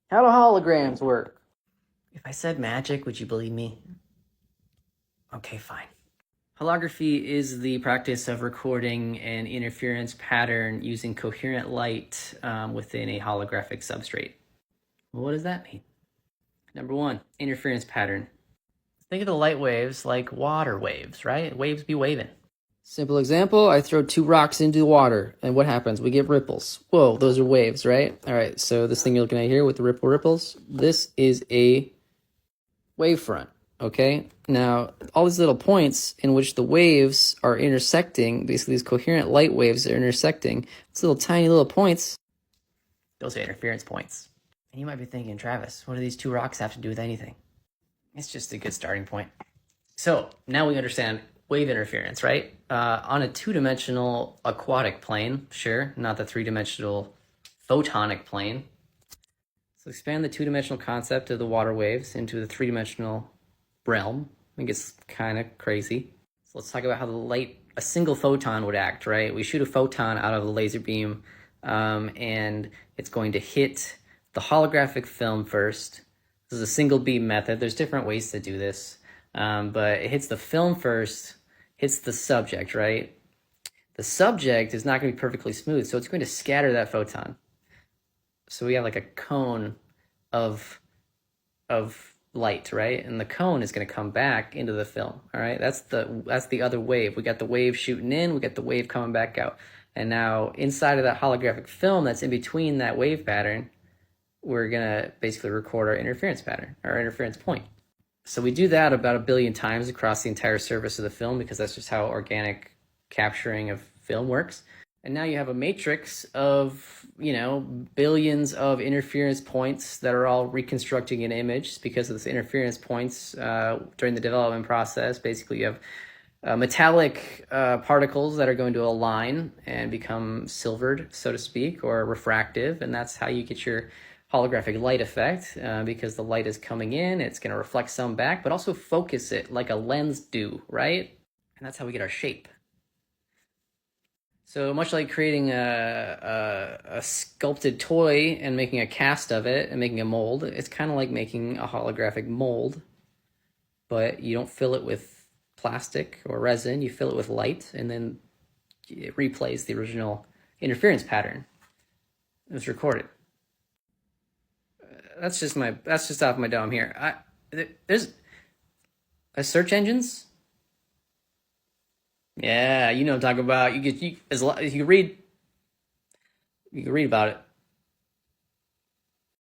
How do holograms work? If I said magic, would you believe me? Okay, fine. Holography is the practice of recording an interference pattern using coherent light within a holographic substrate. Well, what does that mean? Number one, interference pattern. Think of the light waves like water waves, right? Waves be waving. Simple example, I throw two rocks into the water, and what happens? We get ripples. Whoa, those are waves, right? All right, so this thing you're looking at here with the ripples, this is a wavefront, okay? Now, all these little points in which the waves are intersecting, basically these coherent light waves are intersecting, these little tiny little points, those are interference points. And you might be thinking, Travis, what do these two rocks have to do with anything? It's just a good starting point. So now we understand wave interference, right? On a two-dimensional aquatic plane, sure, not the three-dimensional photonic plane. So expand the two-dimensional concept of the water waves into the three-dimensional realm. I think it's kind of crazy. So let's talk about how a single photon would act, right? We shoot a photon out of a laser beam, and it's going to hit the holographic film first. This is a single beam method. There's different ways to do this, but it hits the film first, hits the subject, right? The subject is not going to be perfectly smooth, so it's going to scatter that photon. So we have like a cone of light, right? And the cone is going to come back into the film. All right, that's the other wave. We got the wave shooting in, we got the wave coming back out, and now inside of that holographic film that's in between that wave pattern, we're gonna basically record our interference pattern, our interference point. So we do that about 1 billion times across the entire surface of the film because that's just how organic capturing of film works. And now you have a matrix of, billions of interference points that are all reconstructing an image because of this interference points during the development process. Basically, you have metallic particles that are going to align and become silvered, so to speak, or refractive. And that's how you get your holographic light effect because the light is coming in, it's going to reflect some back, but also focus it like a lens do, right? And that's how we get our shape. So much like creating a sculpted toy and making a cast of it and making a mold, it's kind of like making a holographic mold, but you don't fill it with plastic or resin, you fill it with light, and then it replays the original interference pattern. It was recorded. That's just off my dome here. There's search engines. Yeah, you know what I'm talking about. You can read about it.